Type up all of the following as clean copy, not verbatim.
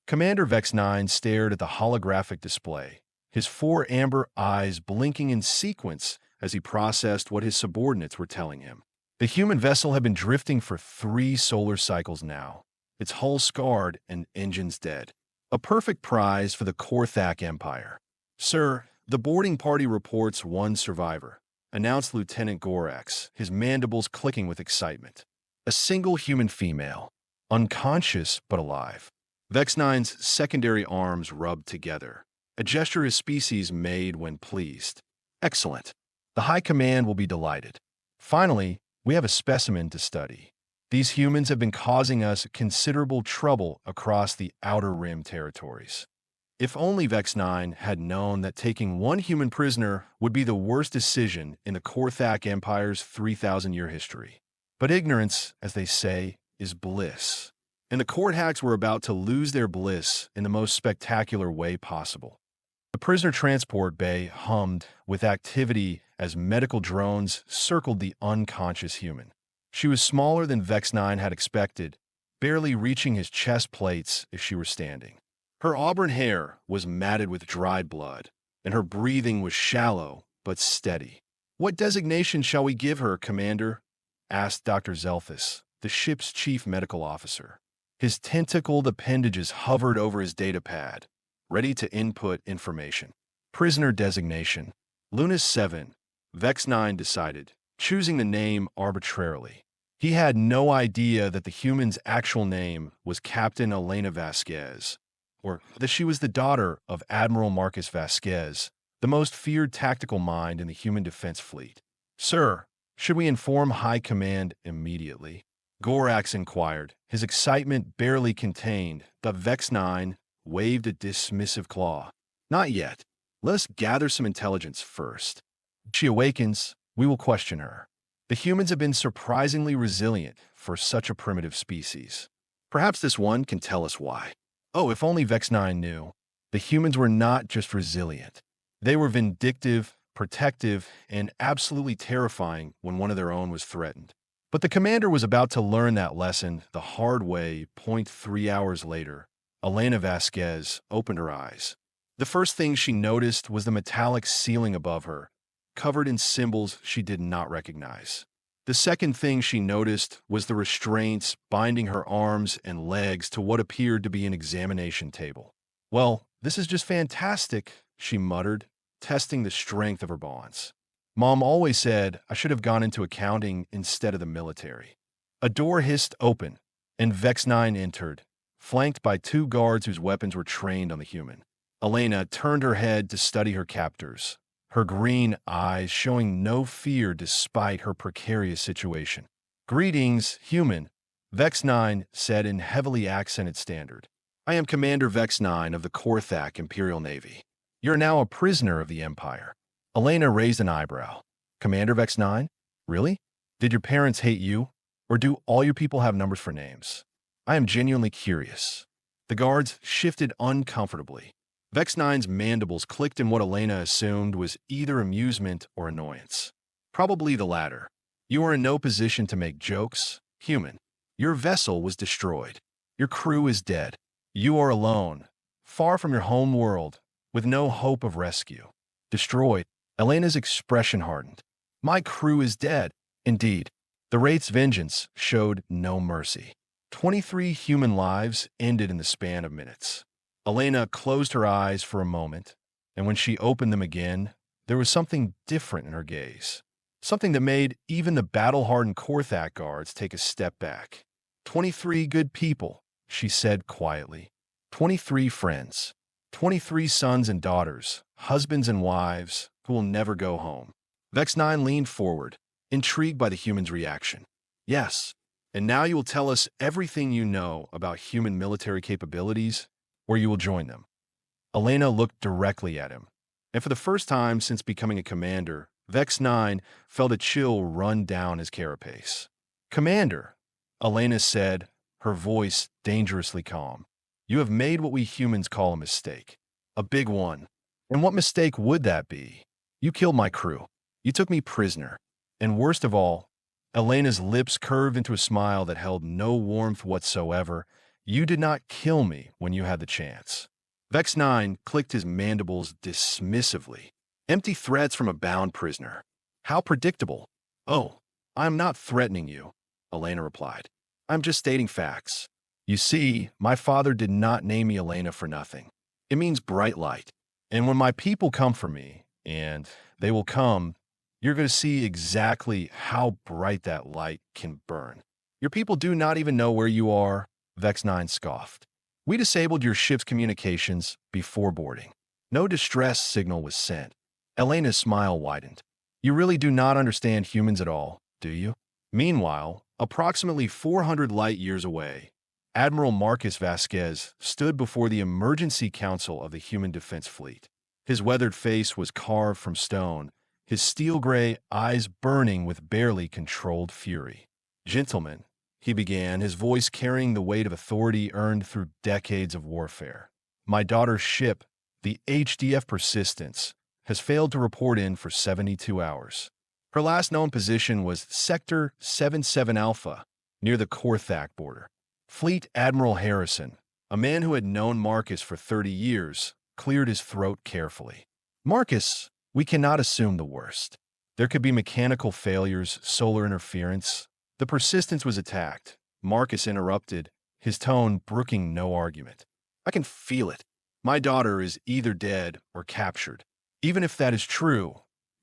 Commander Vex-9 stared at the holographic display, his four amber eyes blinking in sequence as he processed what his subordinates were telling him. The human vessel had been drifting for 3 solar cycles now, its hull scarred and engines dead. A perfect prize for the Korthak Empire. "Sir, the boarding party reports 1 survivor," announced Lieutenant Gorax, his mandibles clicking with excitement. "A single human female, unconscious but alive." Vex-9's secondary arms rubbed together, a gesture his species made when pleased. "Excellent. The High Command will be delighted. Finally, we have a specimen to study. These humans have been causing us considerable trouble across the Outer Rim territories." If only Vex-9 had known that taking 1 human prisoner would be the worst decision in the Korthak Empire's 3,000-year history. But ignorance, as they say, is bliss. And the Korthaks were about to lose their bliss in the most spectacular way possible. The prisoner transport bay hummed with activity as medical drones circled the unconscious human. She was smaller than Vex-9 had expected, barely reaching his chest plates if she were standing. Her auburn hair was matted with dried blood, and her breathing was shallow but steady. "What designation shall we give her, Commander?" asked Dr. Zelthus, the ship's chief medical officer. His tentacled appendages hovered over his datapad, ready to input information. "Prisoner designation. Lunas 7, Vex-9 decided, choosing the name arbitrarily. He had no idea that the human's actual name was Captain Elena Vasquez, or that she was the daughter of Admiral Marcus Vasquez, the most feared tactical mind in the human defense fleet. "Sir, should we inform High Command immediately?" Gorax inquired, his excitement barely contained, but Vex-9 waved a dismissive claw. "Not yet. Let us gather some intelligence first. If she awakens, we will question her. The humans have been surprisingly resilient for such a primitive species. Perhaps this one can tell us why." Oh, if only Vex-9 knew. The humans were not just resilient. They were vindictive, protective, and absolutely terrifying when one of their own was threatened. But the commander was about to learn that lesson the hard way. 3 hours later, Elena Vasquez opened her eyes. The first thing she noticed was the metallic ceiling above her, covered in symbols she did not recognize. The second thing she noticed was the restraints binding her arms and legs to what appeared to be an examination table. "Well, this is just fantastic," she muttered, testing the strength of her bonds. "Mom always said I should have gone into accounting instead of the military." A door hissed open, and Vex-9 entered, flanked by 2 guards whose weapons were trained on the human. Elena turned her head to study her captors, her green eyes showing no fear despite her precarious situation. "Greetings, human," Vex-9 said in heavily accented standard. "I am Commander Vex-9 of the Korthak Imperial Navy. You're now a prisoner of the Empire." Elena raised an eyebrow. "Commander Vex-9? Really? Did your parents hate you? Or do all your people have numbers for names? I am genuinely curious." The guards shifted uncomfortably. Vex-9's mandibles clicked in what Elena assumed was either amusement or annoyance. "Probably the latter. You are in no position to make jokes, human. Your vessel was destroyed. Your crew is dead. You are alone, far from your home world, with no hope of rescue." "Destroyed?" Elena's expression hardened. "My crew is dead." Indeed, the Wraith's vengeance showed no mercy. 23 human lives ended in the span of minutes. Elena closed her eyes for a moment, and when she opened them again, there was something different in her gaze. Something that made even the battle-hardened Korthak guards take a step back. 23 good people," she said quietly. 23 friends. 23 sons and daughters, husbands and wives, who will never go home. Vex-9 leaned forward, intrigued by the human's reaction. "Yes, and now you will tell us everything you know about human military capabilities, or you will join them." Elena looked directly at him, and for the first time since becoming a commander, Vex-9 felt a chill run down his carapace. "Commander," Elena said, her voice dangerously calm, "you have made what we humans call a mistake. A big one. And what mistake would that be? You killed my crew. You took me prisoner. And worst of all," Elena's lips curved into a smile that held no warmth whatsoever, You did not kill me when you had the chance. Vex 9 clicked his mandibles dismissively. Empty threats from a bound prisoner. How predictable. Oh, I am not threatening you, Elena replied. I'm just stating facts. You see, my father did not name me Elena for nothing. It means bright light. And when my people come for me, and they will come, you're going to see exactly how bright that light can burn. Your people do not even know where you are, Vex 9 scoffed. We disabled your ship's communications before boarding. No distress signal was sent. Elena's smile widened. You really do not understand humans at all, do you? Meanwhile, approximately 400 light-years away, Admiral Marcus Vasquez stood before the Emergency Council of the Human Defense Fleet. His weathered face was carved from stone, his steel-gray eyes burning with barely controlled fury. Gentlemen, he began, his voice carrying the weight of authority earned through decades of warfare. My daughter's ship, the HDF Persistence, has failed to report in for 72 hours. Her last known position was Sector 77 Alpha, near the Korthak border. Fleet Admiral Morrison, a man who had known Marcus for 30 years, cleared his throat carefully. Marcus, we cannot assume the worst. There could be mechanical failures, solar interference. The Persistence was attacked. Marcus interrupted, his tone brooking no argument. I can feel it. My daughter is either dead or captured. Even if that is true,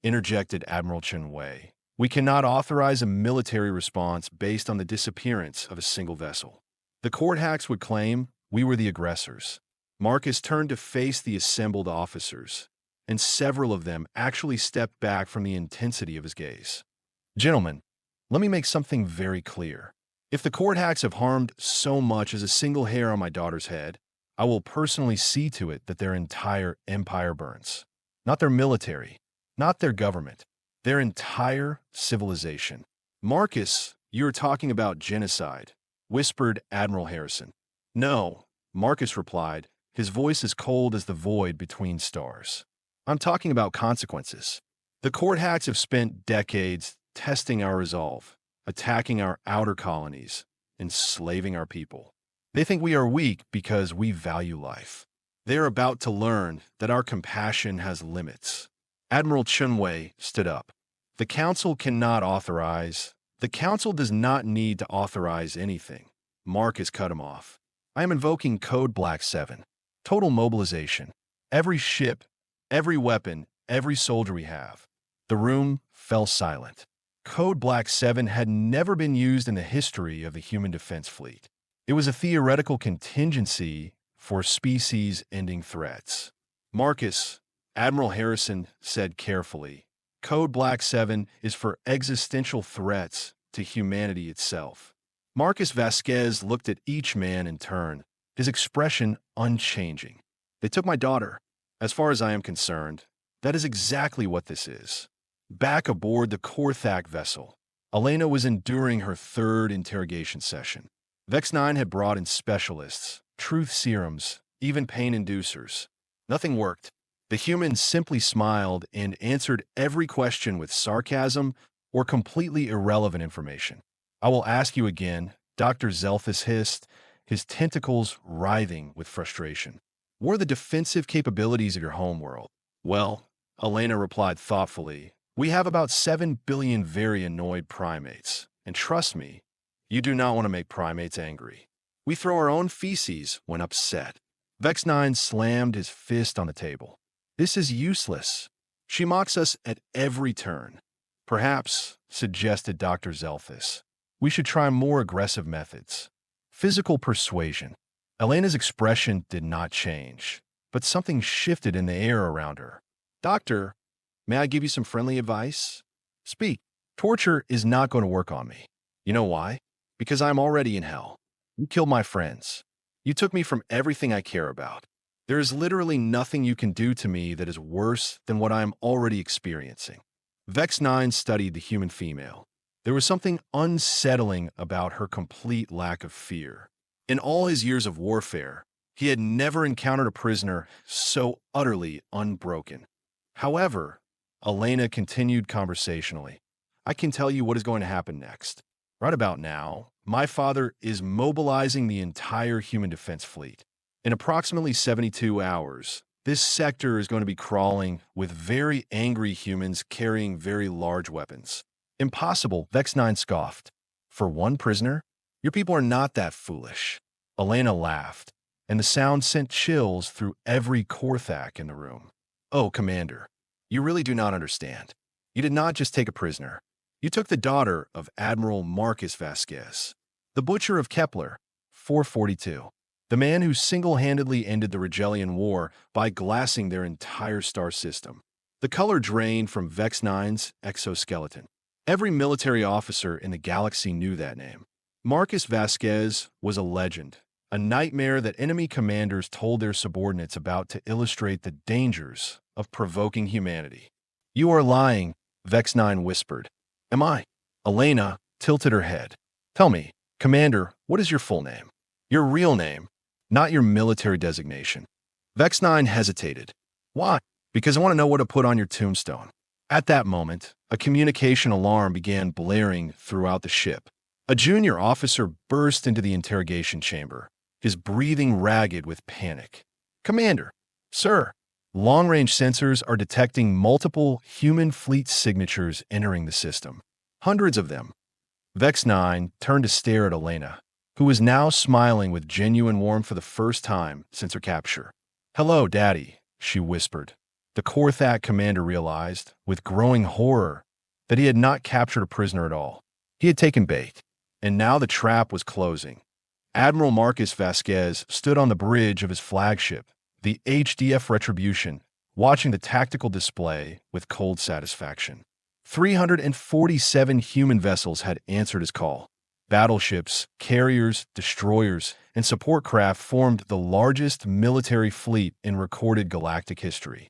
interjected Admiral Chen Wei, we cannot authorize a military response based on the disappearance of a single vessel. The court hacks would claim we were the aggressors. Marcus turned to face the assembled officers, and several of them actually stepped back from the intensity of his gaze. Gentlemen, let me make something very clear. If the court hacks have harmed so much as a single hair on my daughter's head, I will personally see to it that their entire empire burns. Not their military, not their government, their entire civilization. Marcus, you are talking about genocide, whispered Admiral Morrison. No, Marcus replied, his voice as cold as the void between stars. I'm talking about consequences. The court hacks have spent decades testing our resolve, attacking our outer colonies, enslaving our people. They think we are weak because we value life. They are about to learn that our compassion has limits. Admiral Chen Wei stood up. The Council cannot authorize. The Council does not need to authorize anything. Marcus cut him off. I am invoking Code Black 7. Total mobilization. Every ship, every weapon, every soldier we have. The room fell silent. Code Black 7 had never been used in the history of the Human Defense Fleet. It was a theoretical contingency for species-ending threats. Marcus, Admiral Morrison said carefully, Code Black 7 is for existential threats to humanity itself. Marcus Vasquez looked at each man in turn, his expression unchanging. They took my daughter. As far as I am concerned, that is exactly what this is. Back aboard the Korthak vessel, Elena was enduring her third interrogation session. Vex 9 had brought in specialists, truth serums, even pain inducers. Nothing worked. The humans simply smiled and answered every question with sarcasm or completely irrelevant information. I will ask you again, Dr. Zelthus hissed, his tentacles writhing with frustration. What are the defensive capabilities of your homeworld? Well, Elena replied thoughtfully, we have about 7 billion very annoyed primates. And trust me, you do not want to make primates angry. We throw our own feces when upset. Vex 9 slammed his fist on the table. This is useless. She mocks us at every turn. Perhaps, suggested Dr. Zelthus, we should try more aggressive methods. Physical persuasion. Elena's expression did not change, but something shifted in the air around her. Doctor, may I give you some friendly advice? Speak. Torture is not going to work on me. You know why? Because I'm already in hell. You killed my friends. You took me from everything I care about. There is literally nothing you can do to me that is worse than what I am already experiencing. Vex 9 studied the human female. There was something unsettling about her complete lack of fear. In all his years of warfare, he had never encountered a prisoner so utterly unbroken. However, Elena continued conversationally, I can tell you what is going to happen next. Right about now, My father is mobilizing the entire human defense fleet. In approximately 72 hours, this sector is going to be crawling with very angry humans carrying very large weapons. Impossible, Vex-9 scoffed. For one prisoner? Your people are not that foolish. Elena laughed, and the sound sent chills through every Korthak in the room. Oh, Commander, you really do not understand. You did not just take a prisoner. You took the daughter of Admiral Marcus Vasquez, the butcher of Kepler, 442, the man who single-handedly ended the Rigelian War by glassing their entire star system. The color drained from Vex-9's exoskeleton. Every military officer in the galaxy knew that name. Marcus Vasquez was a legend, a nightmare that enemy commanders told their subordinates about to illustrate the dangers of provoking humanity. You are lying, Vex-9 whispered. Am I? Elena tilted her head. Tell me, Commander, what is your full name? Your real name, not your military designation. Vex-9 hesitated. Why? Because I want to know what to put on your tombstone. At that moment, a communication alarm began blaring throughout the ship. A junior officer burst into the interrogation chamber, his breathing ragged with panic. Commander, sir, long-range sensors are detecting multiple human fleet signatures entering the system. Hundreds of them. Vex-9 turned to stare at Elena, who was now smiling with genuine warmth for the first time since her capture. Hello, Daddy, she whispered. The Korthak commander realized, with growing horror, that he had not captured a prisoner at all. He had taken bait, and now the trap was closing. Admiral Marcus Vasquez stood on the bridge of his flagship, the HDF Retribution, watching the tactical display with cold satisfaction. 347 human vessels had answered his call. Battleships, carriers, destroyers, and support craft formed the largest military fleet in recorded galactic history.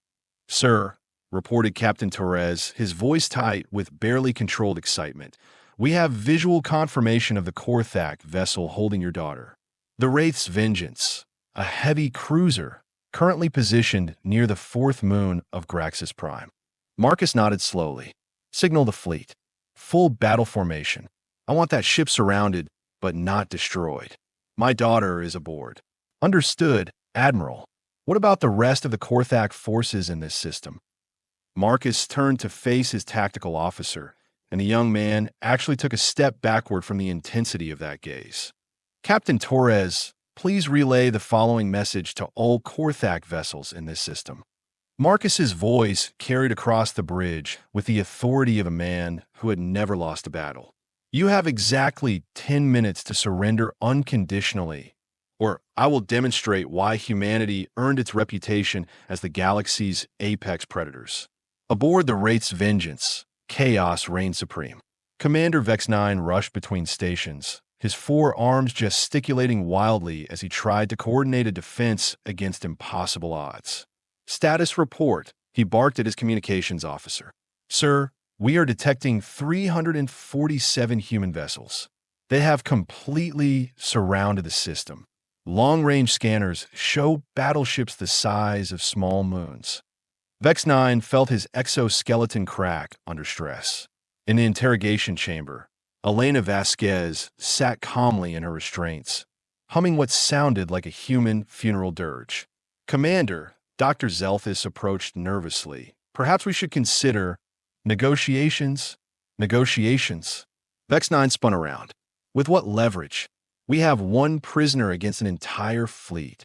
Sir, reported Captain Torres, his voice tight with barely controlled excitement, we have visual confirmation of the Korthak vessel holding your daughter. The Wraith's Vengeance, a heavy cruiser, currently positioned near the fourth moon of Graxus Prime. Marcus nodded slowly. Signal the fleet. Full battle formation. I want that ship surrounded, but not destroyed. My daughter is aboard. Understood, Admiral. What about the rest of the Korthak forces in this system? Marcus turned to face his tactical officer, and the young man actually took a step backward from the intensity of that gaze. Captain Torres, please relay the following message to all Korthak vessels in this system. Marcus's voice carried across the bridge with the authority of a man who had never lost a battle. You have exactly 10 minutes to surrender unconditionally, or I will demonstrate why humanity earned its reputation as the galaxy's apex predators. Aboard the Wraith's Vengeance, chaos reigned supreme. Commander Vex-9 rushed between stations, his four arms gesticulating wildly as he tried to coordinate a defense against impossible odds. Status report, he barked at his communications officer. Sir, we are detecting 347 human vessels. They have completely surrounded the system. Long-range scanners show battleships the size of small moons. Vex-9 felt his exoskeleton crack under stress. In the interrogation chamber, Elena Vasquez sat calmly in her restraints, humming what sounded like a human funeral dirge. Commander, Dr. Zelthus approached nervously. Perhaps we should consider negotiations. Negotiations. Vex-9 spun around. With what leverage? We have one prisoner against an entire fleet.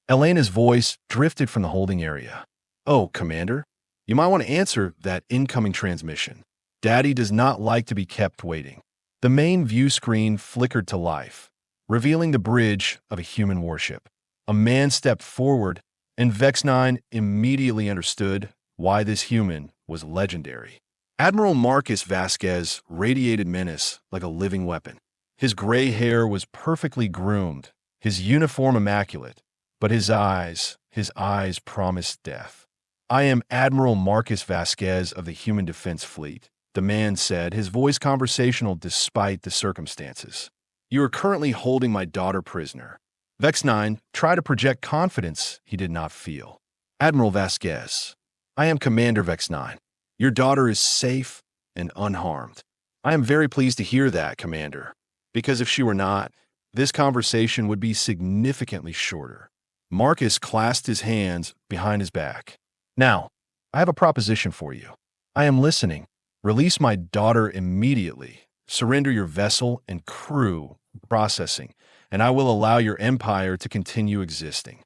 Elena's voice drifted from the holding area. Oh, Commander, you might want to answer that incoming transmission. Daddy does not like to be kept waiting. The main view screen flickered to life, revealing the bridge of a human warship. A man stepped forward, and Vex-9 immediately understood why this human was legendary. Admiral Marcus Vasquez radiated menace like a living weapon. His gray hair was perfectly groomed, his uniform immaculate, but his eyes promised death. I am Admiral Marcus Vasquez of the Human Defense Fleet, the man said, his voice conversational despite the circumstances. You are currently holding my daughter prisoner. Vex-9 tried to project confidence he did not feel. Admiral Vasquez, I am Commander Vex-9. Your daughter is safe and unharmed. I am very pleased to hear that, Commander. Because if she were not, this conversation would be significantly shorter. Marcus clasped his hands behind his back. Now, I have a proposition for you. I am listening. Release my daughter immediately. Surrender your vessel and crew processing, and I will allow your empire to continue existing.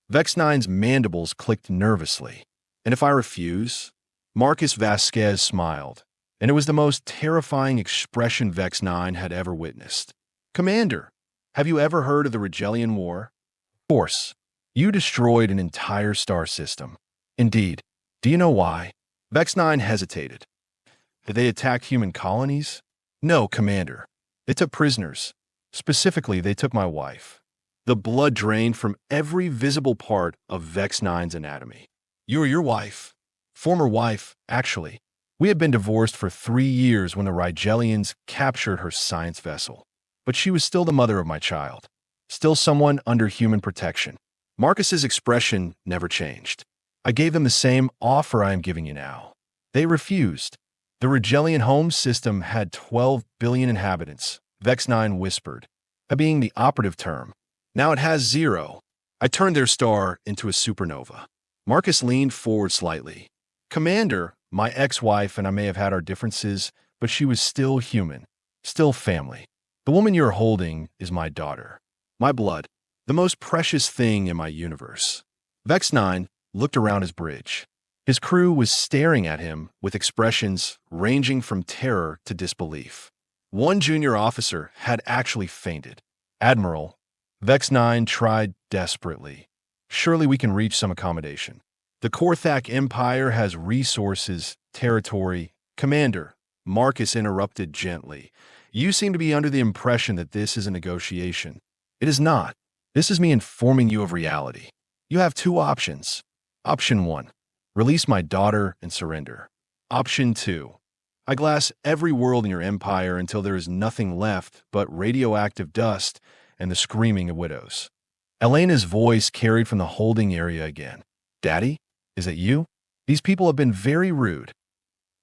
Vex-9's mandibles clicked nervously. And if I refuse? Marcus Vasquez smiled, and it was the most terrifying expression Vex-9 had ever witnessed. Commander, have you ever heard of the Regellian War? Of course. You destroyed an entire star system. Indeed. Do you know why? Vex-9 hesitated. Did they attack human colonies? No, Commander. They took prisoners. Specifically, they took my wife. The blood drained from every visible part of Vex-9's anatomy. You are your wife. Former wife, actually. We had been divorced for 3 years when the Rigellians captured her science vessel. But she was still the mother of my child. Still someone under human protection. Marcus's expression never changed. I gave them the same offer I am giving you now. They refused. The Rigellian home system had 12 billion inhabitants, Vex-9 whispered, that being the operative term. Now it has 0. I turned their star into a supernova. Marcus leaned forward slightly. Commander, my ex-wife and I may have had our differences, but she was still human, still family. The woman you're holding is my daughter. My blood, the most precious thing in my universe. Vex-9 looked around his bridge. His crew was staring at him with expressions ranging from terror to disbelief. One junior officer had actually fainted. Admiral, Vex-9 tried desperately. Surely we can reach some accommodation. The Korthak Empire has resources, territory. Commander, Marcus interrupted gently. You seem to be under the impression that this is a negotiation. It is not. This is me informing you of reality. You have 2 options. Option 1. Release my daughter and surrender. Option 2. I glass every world in your empire until there is nothing left but radioactive dust and the screaming of widows. Elena's voice carried from the holding area again. Daddy, is it you? These people have been very rude.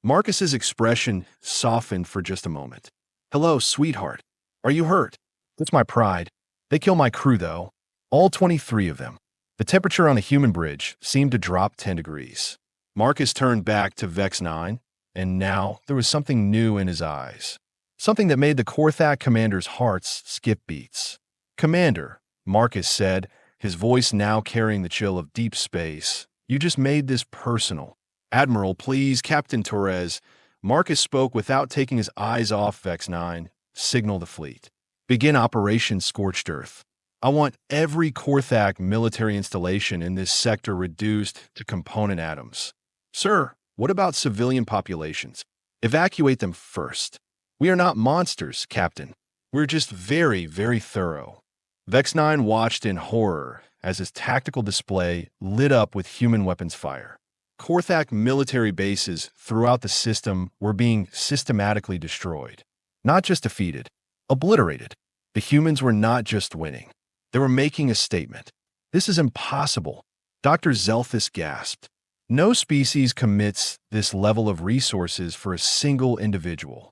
Marcus's expression softened for just a moment. Hello, sweetheart. Are you hurt? That's my pride. They kill my crew, though. All 23 of them. The temperature on the human bridge seemed to drop 10 degrees. Marcus turned back to Vex-9, and now there was something new in his eyes. Something that made the Korthak commander's hearts skip beats. Commander, Marcus said, his voice now carrying the chill of deep space. You just made this personal. Admiral, please, Captain Torres. Marcus spoke without taking his eyes off Vex-9. Signal the fleet. Begin Operation Scorched Earth. I want every Korthak military installation in this sector reduced to component atoms. Sir, what about civilian populations? Evacuate them first. We are not monsters, Captain. We're just very, very thorough. Vex-9 watched in horror as his tactical display lit up with human weapons fire. Korthak military bases throughout the system were being systematically destroyed. Not just defeated, obliterated. The humans were not just winning. They were making a statement. This is impossible. Dr. Zelthus gasped. No species commits this level of resources for a single individual.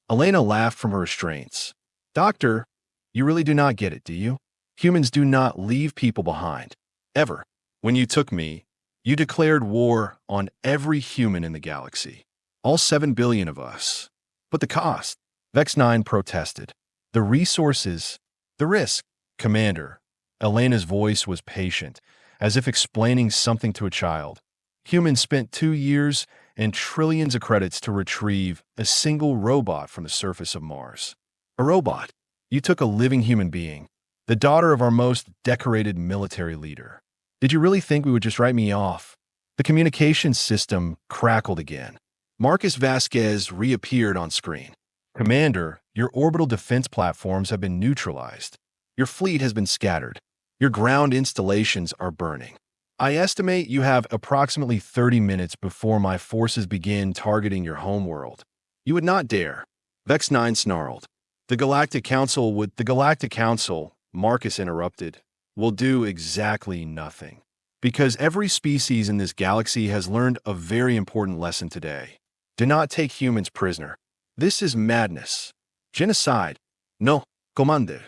Elena laughed from her restraints. Doctor, you really do not get it, do you? Humans do not leave people behind. Ever. When you took me, you declared war on every human in the galaxy. All 7 billion of us. But the cost? Vex-9 protested. The resources, the risk. Commander, Elena's voice was patient, as if explaining something to a child. Humans spent 2 years and trillions of credits to retrieve a single robot from the surface of Mars. A robot. You took a living human being, the daughter of our most decorated military leader. Did you really think we would just write me off? The communication system crackled again. Marcus Vasquez reappeared on screen. Commander, your orbital defense platforms have been neutralized. Your fleet has been scattered. Your ground installations are burning. I estimate you have approximately 30 minutes before my forces begin targeting your homeworld. You would not dare. Vex-9 snarled. The Galactic Council, Marcus interrupted, will do exactly nothing. Because every species in this galaxy has learned a very important lesson today. Do not take humans prisoner. This is madness. Genocide. No, Commander,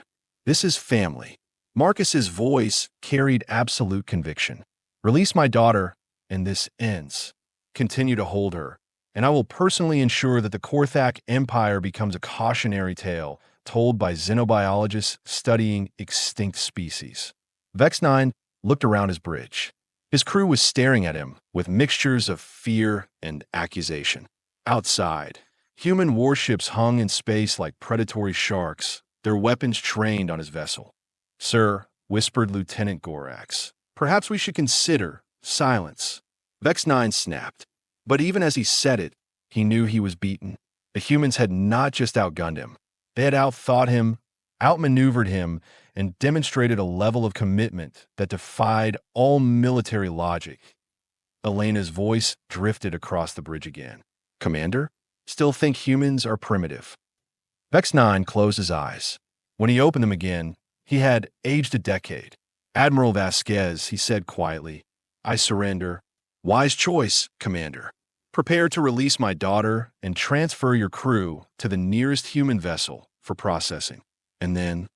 this is family. Marcus's voice carried absolute conviction. Release my daughter, and this ends. Continue to hold her, and I will personally ensure that the Korthak Empire becomes a cautionary tale told by xenobiologists studying extinct species. Vex 9 looked around his bridge. His crew was staring at him with mixtures of fear and accusation. Outside, human warships hung in space like predatory sharks, their weapons trained on his vessel. Sir, whispered Lieutenant Gorax, perhaps we should consider silence. Vex 9 snapped. But even as he said it, he knew he was beaten. The humans had not just outgunned him. They had outthought him, outmaneuvered him, and demonstrated a level of commitment that defied all military logic. Elena's voice drifted across the bridge again. Commander, still think humans are primitive. Vex 9 closed his eyes. When he opened them again, he had aged a decade. Admiral Vasquez, he said quietly, I surrender. Wise choice, Commander. Prepare to release my daughter and transfer your crew to the nearest human vessel for processing. And then,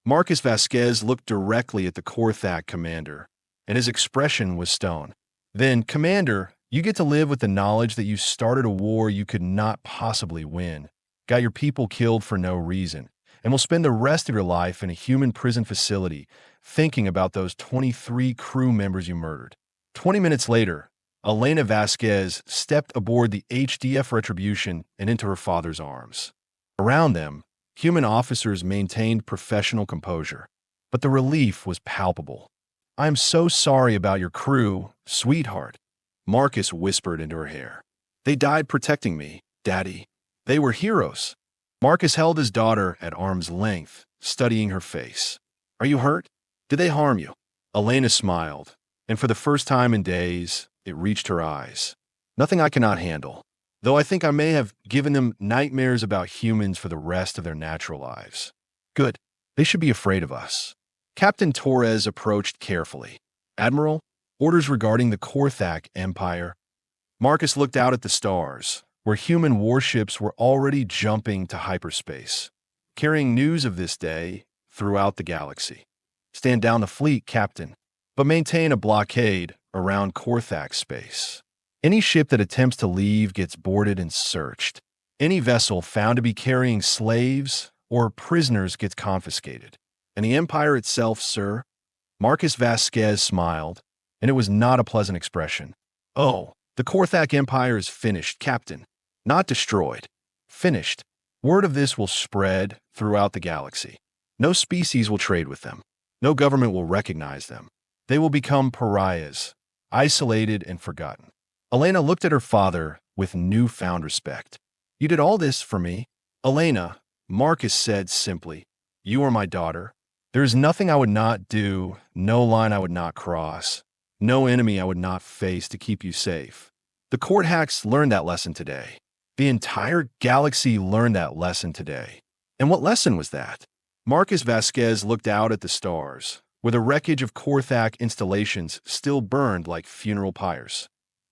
Marcus Vasquez looked directly at the Korthak commander, and his expression was stone. Then, Commander, you get to live with the knowledge that you started a war you could not possibly win, got your people killed for no reason, and will spend the rest of your life in a human prison facility thinking about those 23 crew members you murdered. 20 minutes later, Elena Vasquez stepped aboard the HDF Retribution and into her father's arms. Around them, human officers maintained professional composure, but the relief was palpable. I am so sorry about your crew, sweetheart, Marcus whispered into her hair. They died protecting me, Daddy. They were heroes. Marcus held his daughter at arm's length, studying her face. Are you hurt? Did they harm you? Elena smiled, and for the first time in days, it reached her eyes. Nothing I cannot handle, though I think I may have given them nightmares about humans for the rest of their natural lives. Good. They should be afraid of us. Captain Torres approached carefully. Admiral, orders regarding the Korthak Empire. Marcus looked out at the stars, where human warships were already jumping to hyperspace, carrying news of this day throughout the galaxy. Stand down the fleet, Captain, but maintain a blockade around Korthak space. Any ship that attempts to leave gets boarded and searched. Any vessel found to be carrying slaves or prisoners gets confiscated. And the Empire itself, sir? Marcus Vasquez smiled, and it was not a pleasant expression. Oh, the Korthak Empire is finished, Captain. Not destroyed. Finished. Word of this will spread throughout the galaxy. No species will trade with them. No government will recognize them. They will become pariahs, isolated and forgotten. Elena looked at her father with newfound respect. You did all this for me? Elena, Marcus said simply, you are my daughter. There is nothing I would not do, no line I would not cross, no enemy I would not face to keep you safe. The court hacks learned that lesson today. The entire galaxy learned that lesson today. And what lesson was that? Marcus Vasquez looked out at the stars, where the wreckage of Korthak installations still burned like funeral pyres.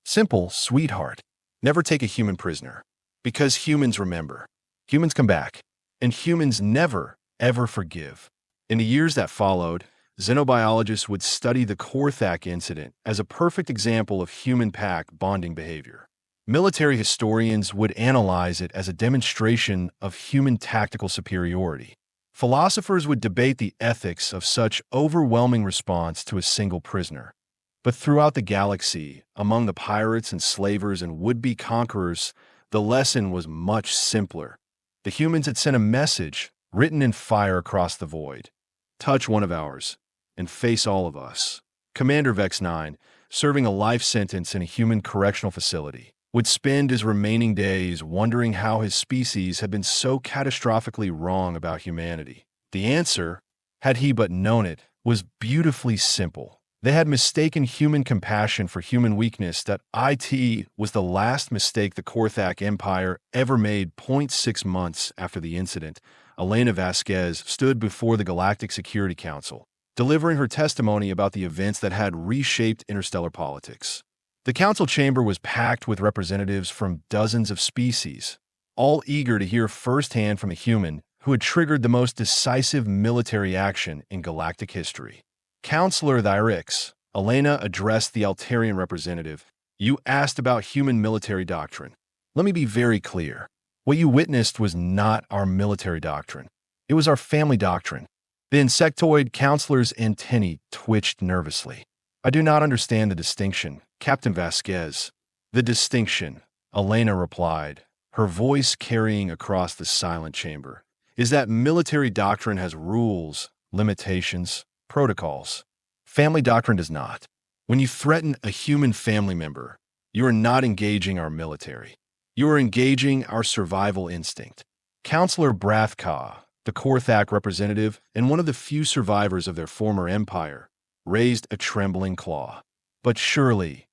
Simple, sweetheart. Never take a human prisoner. Because humans remember. Humans come back. And humans never, ever forgive. In the years that followed, xenobiologists would study the Korthak incident as a perfect example of human-pack bonding behavior. Military historians would analyze it as a demonstration of human tactical superiority. Philosophers would debate the ethics of such overwhelming response to a single prisoner. But throughout the galaxy, among the pirates and slavers and would-be conquerors, the lesson was much simpler. The humans had sent a message, written in fire across the void. Touch one of ours, and face all of us. Commander Vex 9, serving a life sentence in a human correctional facility, would spend his remaining days wondering how his species had been so catastrophically wrong about humanity. The answer, had he but known it, was beautifully simple. They had mistaken human compassion for human weakness. That IT was the last mistake the Korthak Empire ever made. 6 months after the incident, Elena Vasquez stood before the Galactic Security Council, delivering her testimony about the events that had reshaped interstellar politics. The council chamber was packed with representatives from dozens of species, all eager to hear firsthand from a human who had triggered the most decisive military action in galactic history. Counselor Thyrix, Elena addressed the Altarian representative. You asked about human military doctrine. Let me be very clear. What you witnessed was not our military doctrine. It was our family doctrine. The insectoid counselor's antennae twitched nervously. I do not understand the distinction, Captain Vasquez. The distinction, Elena replied, her voice carrying across the silent chamber, is that military doctrine has rules, limitations, protocols. Family doctrine does not. When you threaten a human family member, you are not engaging our military. You are engaging our survival instinct. Counselor Brathka, the Korthak representative and one of the few survivors of their former empire, raised a trembling claw. But surely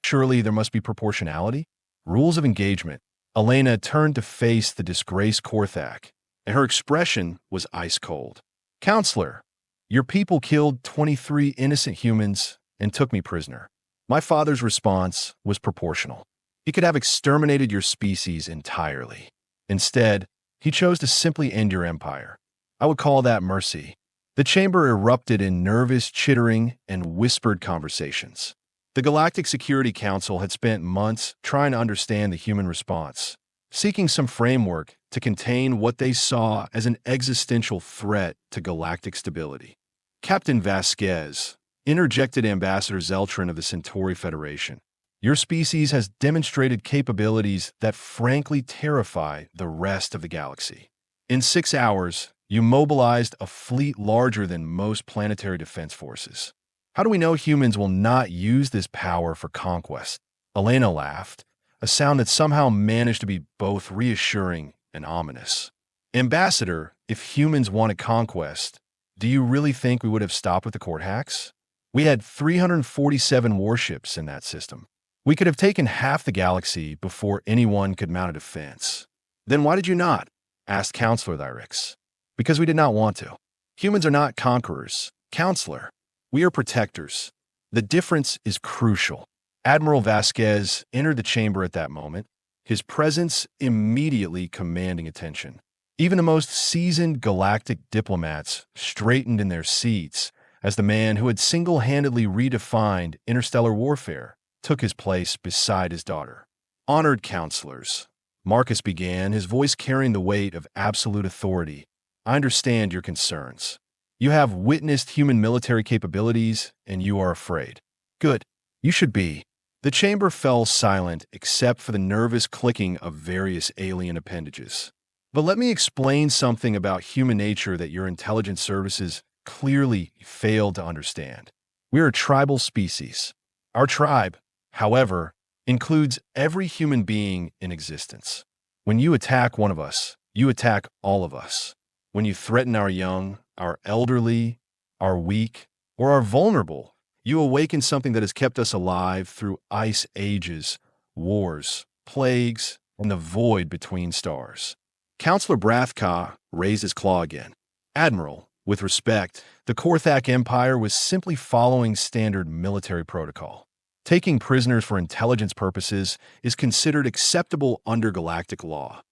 there must be proportionality? Rules of engagement. Elena turned to face the disgraced Korthak, and her expression was ice cold. Counselor, your people killed 23 innocent humans and took me prisoner. My father's response was proportional. He could have exterminated your species entirely. Instead, he chose to simply end your empire. I would call that mercy. The chamber erupted in nervous chittering and whispered conversations. The Galactic Security Council had spent months trying to understand the human response, seeking some framework to contain what they saw as an existential threat to galactic stability. Captain Vasquez, interjected Ambassador Zeltran of the Centauri Federation, your species has demonstrated capabilities that frankly terrify the rest of the galaxy. In 6 hours, you mobilized a fleet larger than most planetary defense forces. How do we know humans will not use this power for conquest? Elena laughed, a sound that somehow managed to be both reassuring and ominous. Ambassador, if humans wanted conquest, do you really think we would have stopped with the court hacks? We had 347 warships in that system. We could have taken half the galaxy before anyone could mount a defense. Then why did you not? Asked Counselor Thyrix. Because we did not want to. Humans are not conquerors. Counselor, we are protectors. The difference is crucial. Admiral Vasquez entered the chamber at that moment, his presence immediately commanding attention. Even the most seasoned galactic diplomats straightened in their seats as the man who had single-handedly redefined interstellar warfare took his place beside his daughter. Honored counselors, Marcus began, his voice carrying the weight of absolute authority. I understand your concerns. You have witnessed human military capabilities, and you are afraid. Good. You should be. The chamber fell silent except for the nervous clicking of various alien appendages. But let me explain something about human nature that your intelligence services clearly failed to understand. We are a tribal species. Our tribe, however, includes every human being in existence. When you attack one of us, you attack all of us. When you threaten our young, our elderly, our weak, or our vulnerable, you awaken something that has kept us alive through ice ages, wars, plagues, and the void between stars. Counselor Brathka raised his claw again. Admiral, with respect, the Korthak Empire was simply following standard military protocol. Taking prisoners for intelligence purposes is considered acceptable under galactic law.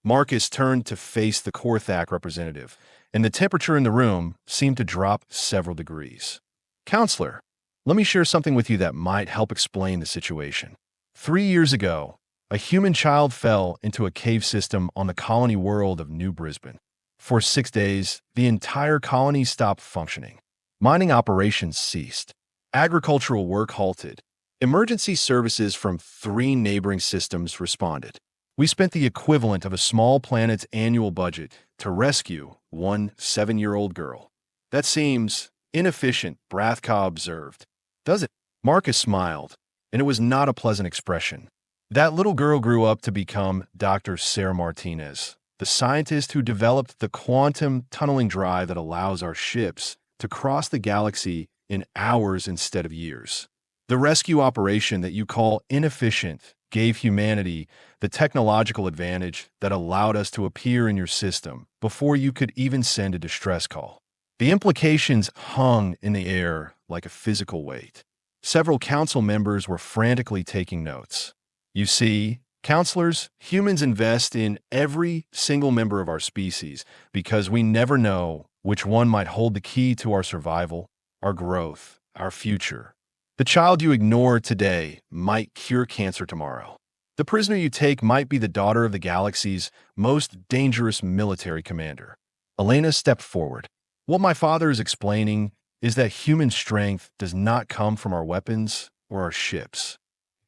Marcus turned to face the Korthak representative, and the temperature in the room seemed to drop several degrees. Counselor, let me share something with you that might help explain the situation. 3 years ago, a human child fell into a cave system on the colony world of New Brisbane. For 6 days, the entire colony stopped functioning. Mining operations ceased. Agricultural work halted. Emergency services from 3 neighboring systems responded. We spent the equivalent of a small planet's annual budget to rescue one 7-year-old girl. That seems inefficient, Brathka observed. Does it? Marcus smiled, and it was not a pleasant expression. That little girl grew up to become Dr. Sarah Martinez, the scientist who developed the quantum tunneling drive that allows our ships to cross the galaxy in hours instead of years. The rescue operation that you call inefficient gave humanity the technological advantage that allowed us to appear in your system before you could even send a distress call. The implications hung in the air like a physical weight. Several council members were frantically taking notes. You see, Counselors, humans invest in every single member of our species because we never know which one might hold the key to our survival, our growth, our future. The child you ignore today might cure cancer tomorrow. The prisoner you take might be the daughter of the galaxy's most dangerous military commander. Elena stepped forward. What my father is explaining is that human strength does not come from our weapons or our ships.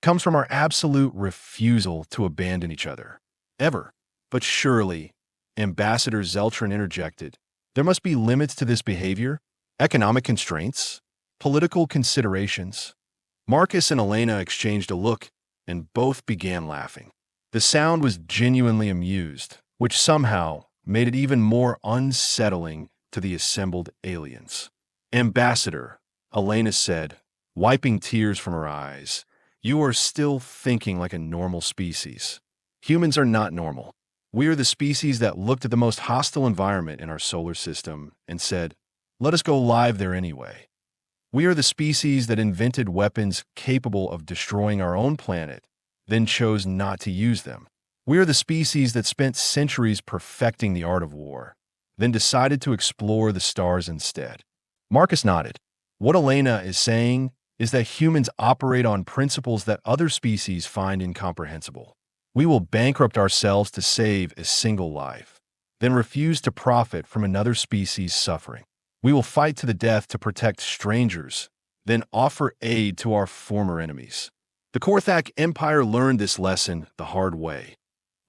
It comes from our absolute refusal to abandon each other. Ever. But surely, Ambassador Zeltron interjected, there must be limits to this behavior, economic constraints, political considerations. Marcus and Elena exchanged a look, and both began laughing. The sound was genuinely amused, which somehow made it even more unsettling to the assembled aliens. Ambassador, Elena said, wiping tears from her eyes, you are still thinking like a normal species. Humans are not normal. We are the species that looked at the most hostile environment in our solar system and said, let us go live there anyway. We are the species that invented weapons capable of destroying our own planet, then chose not to use them. We are the species that spent centuries perfecting the art of war, then decided to explore the stars instead. Marcus nodded. What Elena is saying is that humans operate on principles that other species find incomprehensible. We will bankrupt ourselves to save a single life, then refuse to profit from another species' suffering. We will fight to the death to protect strangers, then offer aid to our former enemies. The Korthak Empire learned this lesson the hard way.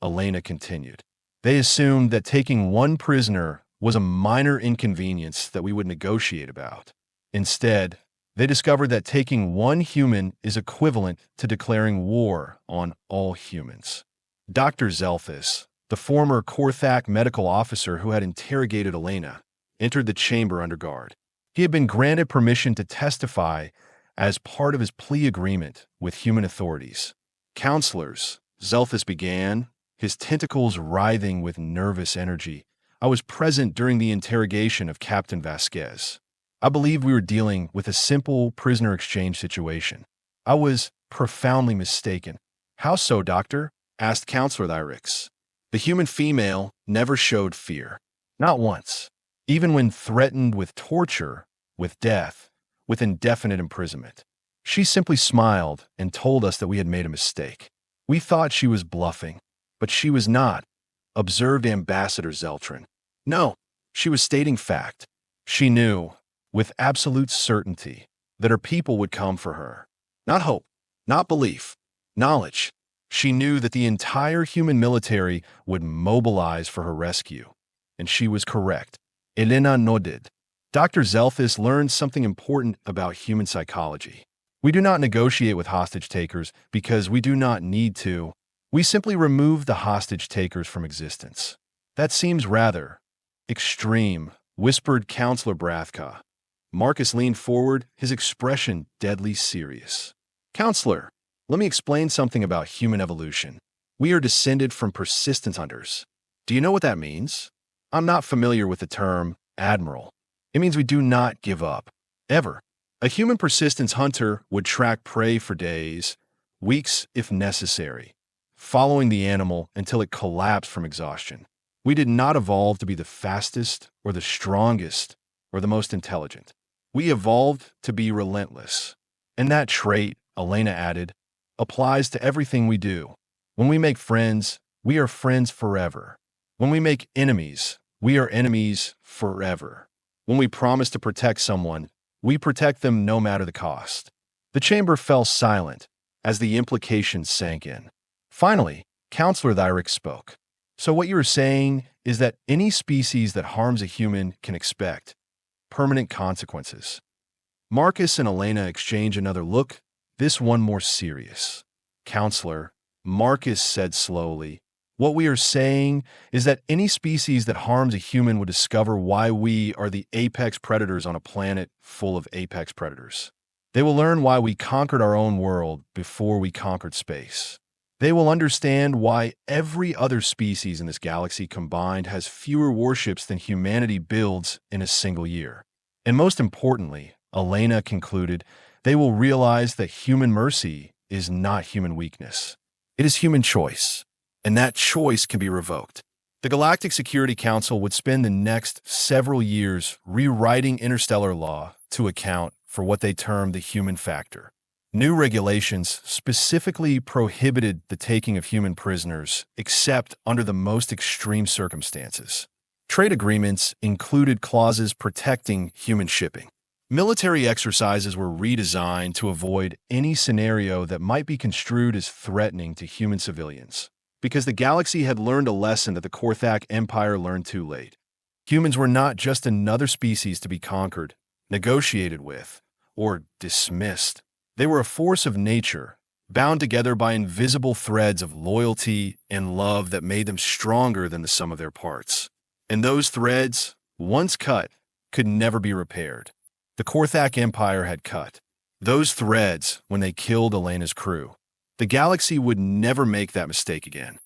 Elena continued. They assumed that taking one prisoner was a minor inconvenience that we would negotiate about. Instead, they discovered that taking one human is equivalent to declaring war on all humans. Dr. Zelthus, the former Korthak medical officer who had interrogated Elena, entered the chamber under guard. He had been granted permission to testify as part of his plea agreement with human authorities. Counselors, Zelthus began, his tentacles writhing with nervous energy. I was present during the interrogation of Captain Vasquez. I believed we were dealing with a simple prisoner exchange situation. I was profoundly mistaken. How so, doctor? Asked Counselor Thyrix. The human female never showed fear. Not once. Even when threatened with torture, with death, with indefinite imprisonment. She simply smiled and told us that we had made a mistake. We thought she was bluffing, but she was not, observed Ambassador Zeltron. No, she was stating fact. She knew, with absolute certainty, that her people would come for her. Not hope, not belief, knowledge. She knew that the entire human military would mobilize for her rescue. And she was correct. Elena nodded. Dr. Zelthus learned something important about human psychology. We do not negotiate with hostage takers because we do not need to. We simply remove the hostage takers from existence. That seems rather extreme, whispered Counselor Brathka. Marcus leaned forward, his expression deadly serious. Counselor, let me explain something about human evolution. We are descended from persistence hunters. Do you know what that means? I'm not familiar with the term admiral. It means we do not give up. Ever. A human persistence hunter would track prey for days, weeks if necessary, following the animal until it collapsed from exhaustion. We did not evolve to be the fastest or the strongest or the most intelligent. We evolved to be relentless. And that trait, Elena added, applies to everything we do. When we make friends, we are friends forever. When we make enemies, we are enemies forever. When we promise to protect someone, we protect them no matter the cost. The chamber fell silent as the implications sank in. Finally, Counselor Thyrix spoke. So what you are saying is that any species that harms a human can expect permanent consequences. Marcus and Elena exchange another look, this one more serious. Counselor, Marcus said slowly, what we are saying is that any species that harms a human would discover why we are the apex predators on a planet full of apex predators. They will learn why we conquered our own world before we conquered space. They will understand why every other species in this galaxy combined has fewer warships than humanity builds in a single year. And most importantly, Elena concluded, they will realize that human mercy is not human weakness. It is human choice, and that choice can be revoked. The Galactic Security Council would spend the next several years rewriting interstellar law to account for what they termed the human factor. New regulations specifically prohibited the taking of human prisoners except under the most extreme circumstances. Trade agreements included clauses protecting human shipping. Military exercises were redesigned to avoid any scenario that might be construed as threatening to human civilians, because the galaxy had learned a lesson that the Korthak Empire learned too late. Humans were not just another species to be conquered, negotiated with, or dismissed. They were a force of nature, bound together by invisible threads of loyalty and love that made them stronger than the sum of their parts. And those threads, once cut, could never be repaired. The Korthak Empire had cut those threads when they killed Elena's crew. The galaxy would never make that mistake again.